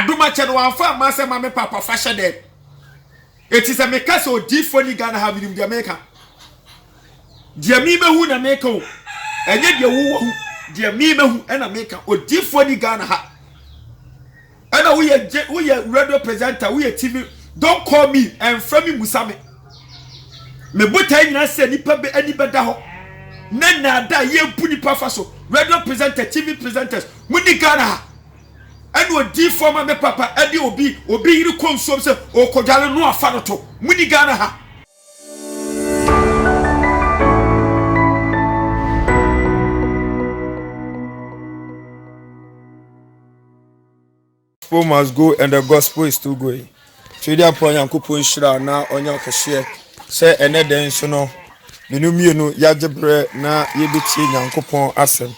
aduma che no anfa ma se ma me papa fa hye de eti se me ka se odifo ni Ghana have nim de America de mi mehu na America o enye de wo de mi mehu na America odifo ni Ghana ha ana we radio presenter we TV don't call me and from me musame me botai nyina se nipa be ani beda ho na da ye pu nipa fa so radio presenter TV presenters muni Ghana ha and odifo ma me papa ade obi yiri konsom se o kodwale no afa no to muni Ghana ha. Gospel must go and the gospel is still going. Trade upon Yankupon Shra na onya kashie say ene den so no menu mienu yagebre na yebetie Yankupon asem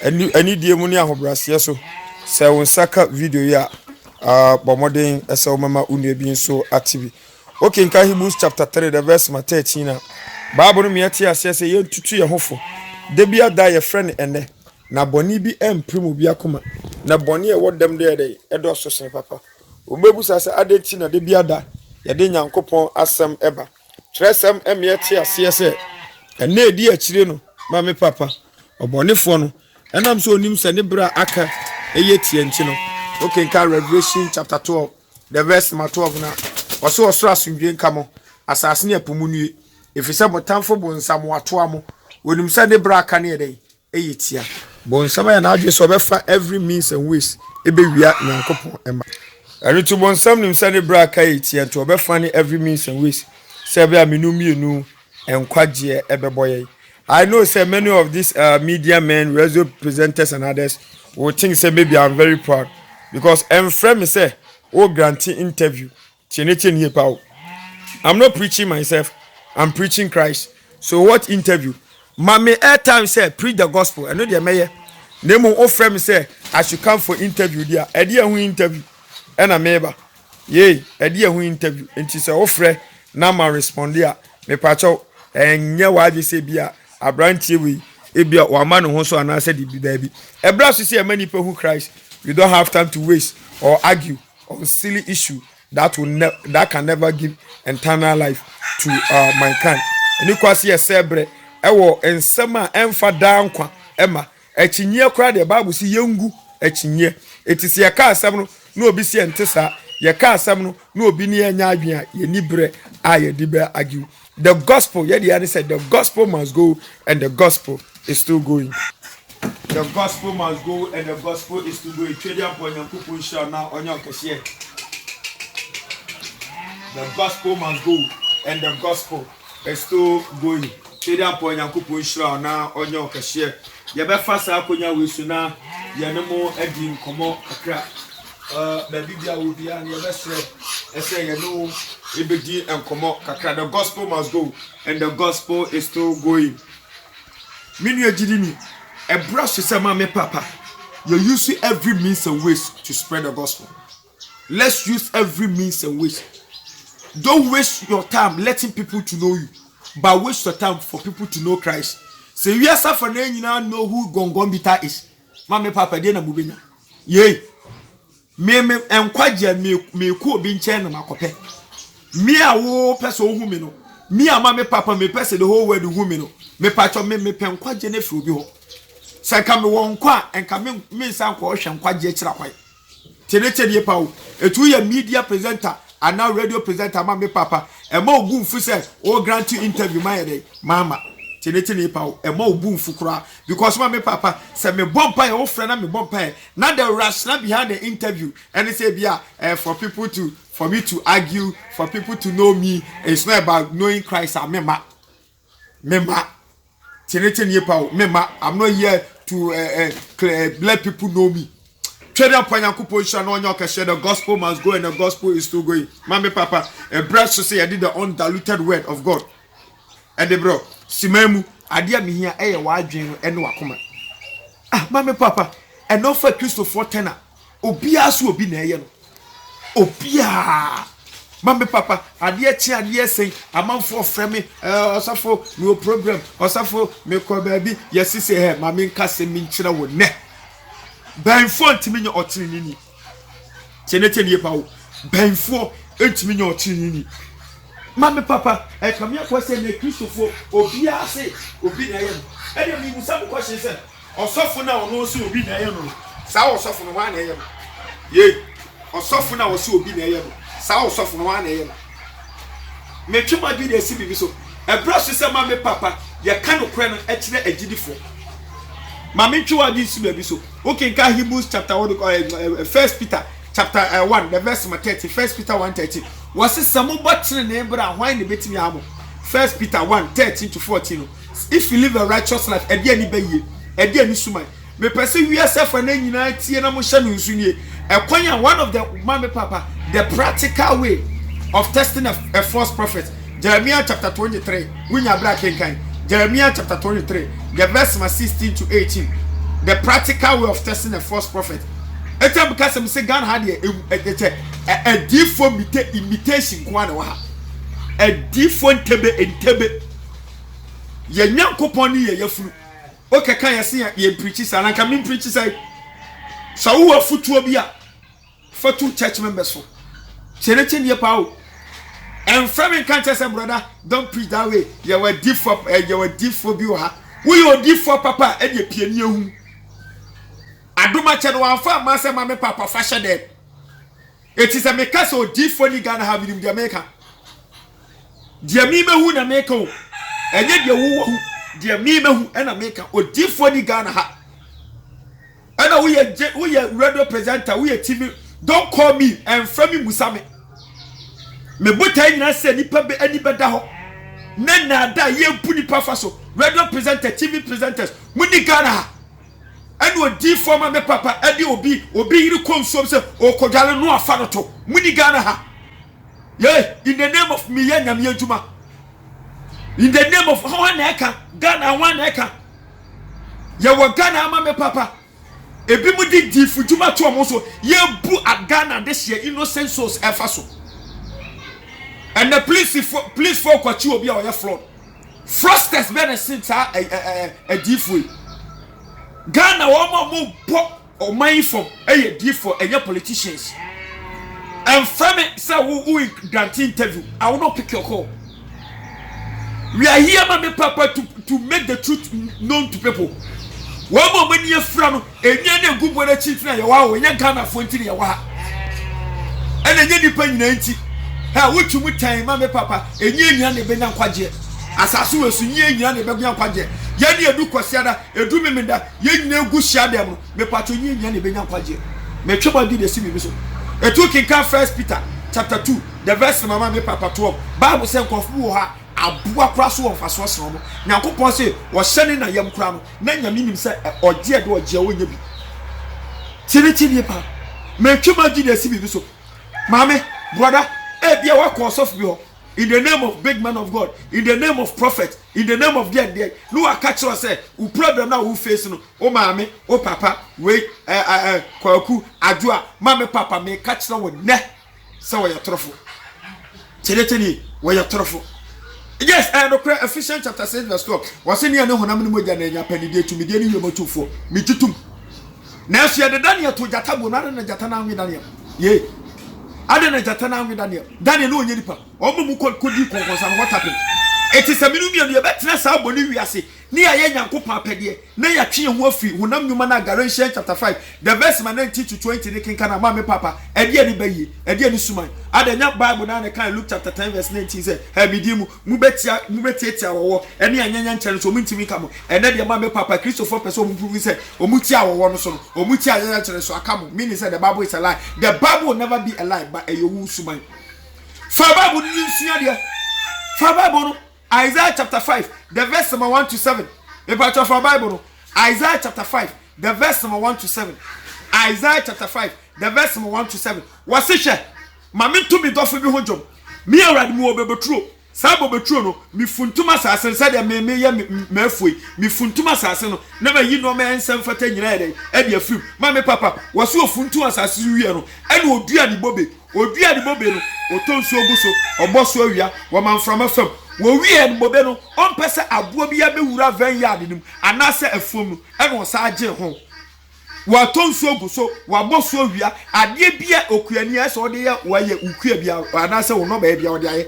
ani die mu ne ahobrase so say won saka video ya bomoden ese o mama unu bi so active. Okay, in Hebrews chapter 3 the verse 13 na Bible no miete ase say ye tutu ye hofo de bia da ye friend ene na boni bi empremu bi akoma na boni e wodem de edo so sen papa obebu sase adeti na de biada ye de Nyankopon asem eba tresem emiete ase se ene edi akire no ma me papa obonefo no enam so onim se ne bra aka eye tie nchi no. Okay, in Revelation chapter 12 the verse 12 na oso asundwe nkamo asase ne apumunue efise botamfo bonsam wato amo onim se ne bra aka ne de eye tia bon sama ya na adwe so befa every means and ways ebe wia Nyankopon ema ani to bon sam nim sane bra kai tie to befa ni every means and ways say be amenu mienu enkwaje ebeboye. I know say many of these media men, radio presenters and others will think say maybe I'm very proud because friend me say granting interview chenete ni pa. I'm not preaching myself, I'm preaching Christ. So what interview? Mama airtime say preach the gospel. I know the mayor. Nemo friend me say I should come for interview there. Idea who interview. And a member. Yea, idea who interview. And she say friend na ma respond there. Me pacho and nya wa bi say bia abrantie we ebia wa ma no ho so ana say di baby. E bra so say many people who Christ. We don't have time to waste or argue on silly issue that can never give eternal life to mankind. Any kwasi esebre ewo ensema emfa da nkwa ema echinye kra de Bible si yengu echinye etisi ye ka asem no na obi si entesa ye ka asem no na obi ni enya adwen ye nibre aye dibe argue. The gospel ye the said the gospel must go and the gospel is still going. The gospel must go and the gospel is still going. Trade up on Yankupon Shra na onya kashie. The gospel must go and the gospel is still going. Trade up on Yankupon Shra na onya kashie. Ye be fasa akonya wesu na ye ne mo adi nkomo kakra. The Biblia will be an ye be say ye no ebedi nkomo kakra. The gospel must go and the gospel is still going. Minu ejidini a brush to say me papa. You use every means and ways to spread the gospel. Let's use every means and ways. Don't waste your time letting people to know you, but waste your time for people to know Christ. Say we are suffering, you know who Gongombita is. Mama papa dena bubenya. Yay. Me enkwaje me ku obi nchen na makope. Me a wo person hu me no. Me a mama papa me person the whole world hu me no. Me pacho me penkwaje na fi obi ho. Say ka me won kwa enka me san kwa hwe nkwaje kira kwai. Tene pa o. Etu ye media presenter and now radio presenter mama papa. E ma ogun fu say o grant you interview my day. Mama Tene pa o ma ogun fu kura because mama papa say me bompa e o friend na me bompa na the rationale behind the interview and say bia for me to argue, for people to know me, it's not about knowing Christ and mema. Tene pa o mema. I'm not here to let people know me. Trade up on Yankupon Shra no onya kashie. The gospel must go and the gospel is still going. Mama papa a brush to say I did the undiluted word of God. And the bro simemu adia mi hia eye wa adwen ene wakoma. Mama papa and no for Christopher Tenor obia so obi na eye no obia. Mama papa adia chi adia sen amanfo frame osafo no program osafo me ko baby yes say he mama nka se mi nkira wo ne ben font mi nye otini ni chenete nie pa wo benfo entimi nya otini mame papa e kam ya kwase na Kristofo obi ase obi na ye no e mi musa ko kwase se osofo na ono so obi na ye no sa osofo no wa na ye no ye osofo na wo so obi na ye no sa osofo no wa na ye no me twema bi de si bibi so e brush se mame papa ye ka no kre no e kire agidifo mame twwa di si bibi so okay nka Hebrews chapter 1 First Peter chapter 1 the verse 30 First Peter 1:30 was some button name bra why ne betimi amo First Peter 1:13 to 14 if you live a righteous life e dia ni baye e dia ni suman me pese wi asefa na nyina tie na mo hye no nsu nie e kwanya one of the mama papa the practical way of testing a false prophet Jeremiah chapter 23 winya bra kenkan Jeremiah chapter 23 the verse 16 to 18 the practical way of testing a false prophet etem because me say Ghana had a different imitation kwana wa a different entebe ye nyankopon ni ye yafunu o keka ye se ye preach sa na ka me preach say so wo futuo bi a fatu church members for chenete ne pa o and from in can't say brother don't preach that way you were different bi o ha we you different papa e de pie ni ehu aduma che no anfa ma se ma me papa fashion there it is a make so different ni Ghana have in the America dia mi mehu na make o enye dia wo dia mi mehu e na make o different ni Ghana ha and we radio presenter we TV don't call me and from me musame me botai na se nipa be ani beda ho na da ye pu nipa fa so radio presenter TV presenters muni Ghana ha and we di former me papa edi obi yiri konsom se o kodwale no afa no to muni Ghana ha yeah in the name of me yanyam yaduma in the name of how na eka Ghana wan na eka ya wo Ghana ama me papa ebi mu di fujuma to omo so ye bu Ghana this year innocent souls efa so and the police for kwachi obi a oya flood frosters benefit a difu Ghana wo mo o man from a difu enya politicians and from it say who grant interview I will not pick your call. We are here my papa to make the truth known to people. One more when you're from a good boy chief na yawa when you Ghana fonti yawa and then you depend 90 how which you time my papa and you nyan e benya kwaje asaso esu nyan nyan e benya kwaje ye ne edu kwasiada edu memenda ye nyina egu shiada mu me pato nyan nyan e benya kwaje me tweba di de si me so etu kinka First Peter chapter 2 the verse mama me papa 12 Bible say nkofu wo ha abua kraso on faso so no nyankopon se wo hyene na yam kra no na nyame nim se oje de oje wonya bi tiri pa me twema di de si bi so mame brother e bia wa cause of bi ho in the name of big man of God in the name of prophet in the name of there no catch us say who problem na who face no o mame o papa we kwaku adua mame papa me catch na wo ne se wo yatrofo tiri wo yatrofo. Yes, and Ephesians chapter 6 verse 12. Was in here no honam no moja na nya panide to me de ni yomotufo. Me tutum. Na so ye de Daniel to jatabo na jata na nwe Daniel. Ye. Ade na jata na nwe Daniel. Daniel no onye nipa. Omo mu kodi konkonsa what happened? It is a minimum you better sa boni wiase. Ni aye nyankopon apede. Na ya twe ho afi honam nyuma na Galatians chapter 5 the verse 19 to 20 ne kenka na ma me papa. Ede ani bayi, ede ani suman. Ade nya Bible na kan Luke chapter 10 verse 19 say, "He bidimu mu betia wo ene anyanya nkyere so mu ntimi ka mo. Ene de ma me papa Christopher person mu prove say omuti awo no so no. Omuti anyanya nkyere so aka mo. Meaning say the Bible is a lie. The Bible will never be a lie but a yowu suman. For Bible ni nsia de. For Bible no Isaiah chapter 5, the verse number 1 to 7. If I for Bible, Isaiah chapter 5, the verse number 1 to 7. Isaiah chapter 5, the verse number 1 to 7. What's it? Mami to me dofu bi honjom. Me awrad mu obebetro. Sabo betro no, mi funtuma sasen said ya me ya me afui. Mi funtuma sasen no, na ma yi no ma ensem fata nyina ede. E de afim. Mami papa, wasu ofuntuma sasen wiye no. E no odua ni bobe. Odua ni bobe no, otonsu oguso, oboso awia, wa manframa fam. Wo wie no bobe no on pese abo bia be wura van yard nim anase afom no e no sa age ho wa tonso gu so wa boso wia ade bia okuani ase ode ya wa ye ukua bia ana se wo no ba bia ode aye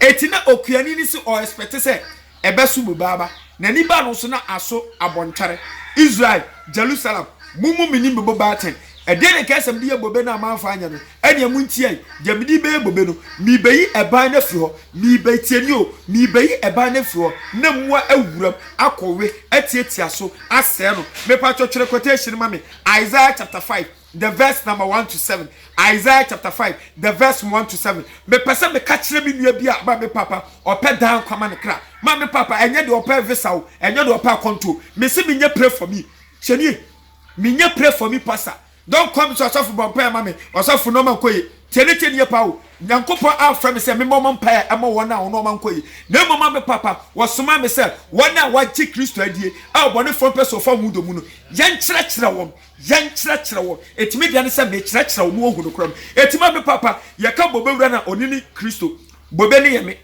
etina okuani ni se o expect se ebesu baba na ni ba no so na aso abontware Israel Jerusalem mumu mini bebo baten edene kesem de bobe na amanfa anya no ene mu ntie jamidi be bobe no mi beyi eban na fi ho mi be tieni o mi beyi eban na fi ho na muwa awuram akowe atietia so ase no me pa twetwere quotation ma me Isaiah chapter 5 the verse number 1 to 7 Isaiah chapter 5 the verse 1 to 7 me pese me ka kire me nua bia ba me papa ope dan kwama ne kra ma me papa enye de ope visa o enye de ope control me se me nye pray for me chenie me nye pray for me pastor. Don't come to yourself for prayer, mammy, or so no man koy. Tell it in your power. Yankopa out from me say, me mom pay, I'm a 1 hour, no man koy. No mamma papa was some mammy said, 1 hour, what take Christ idea. I want a phone person for Mudo. Yan church one, yan church one. It made the answer me church or more who crumb. It's mammy papa, Yakabo Burana or Nini Christo. Bobeni me.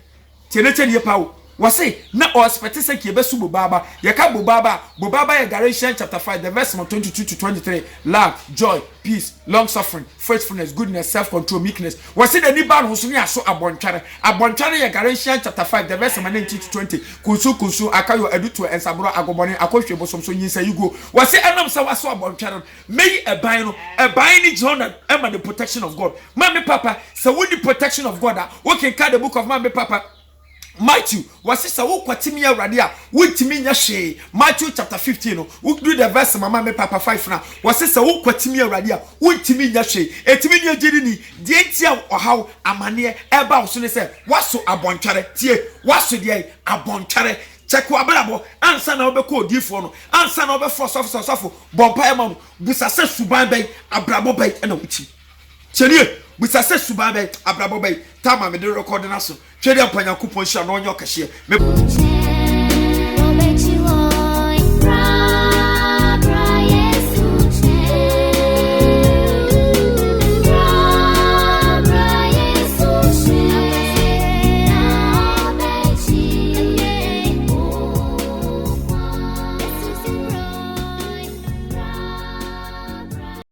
Tell it in your power. Wase na o expect say ke besu baba yaka baba ya Galatians chapter 5 the verse 22 to 23 love joy peace long suffering faithfulness goodness self-control meekness wase the ni ba no so ne aso abontware ya Galatians chapter 5 the verse 19 to 20 kunsu akayo eduto ensabro agobone akohwe bosom so yin say go wase enam say waso abontware meyi eban ni John and the protection of God mama papa say we the protection of God we can carry the book of mama papa Matthew was sister wo kwatimi awrade a wontimi nya hwe Matthew chapter 15 no we do the verse mama me papa 5 na was sister wo kwatimi awrade a wontimi nya hwe etimi nya jiri ni de ntia ohaw amane eba wo so ne se waso abontware tie waso de abontware check abrabo ansa na obekọ odifo no ansa na obefo sofo bompa ema no busase suban bay abrabo bay na wuti cherie busase suban bay abrabo bay tama me de record na so twede ampanya kupon hia no onye okahie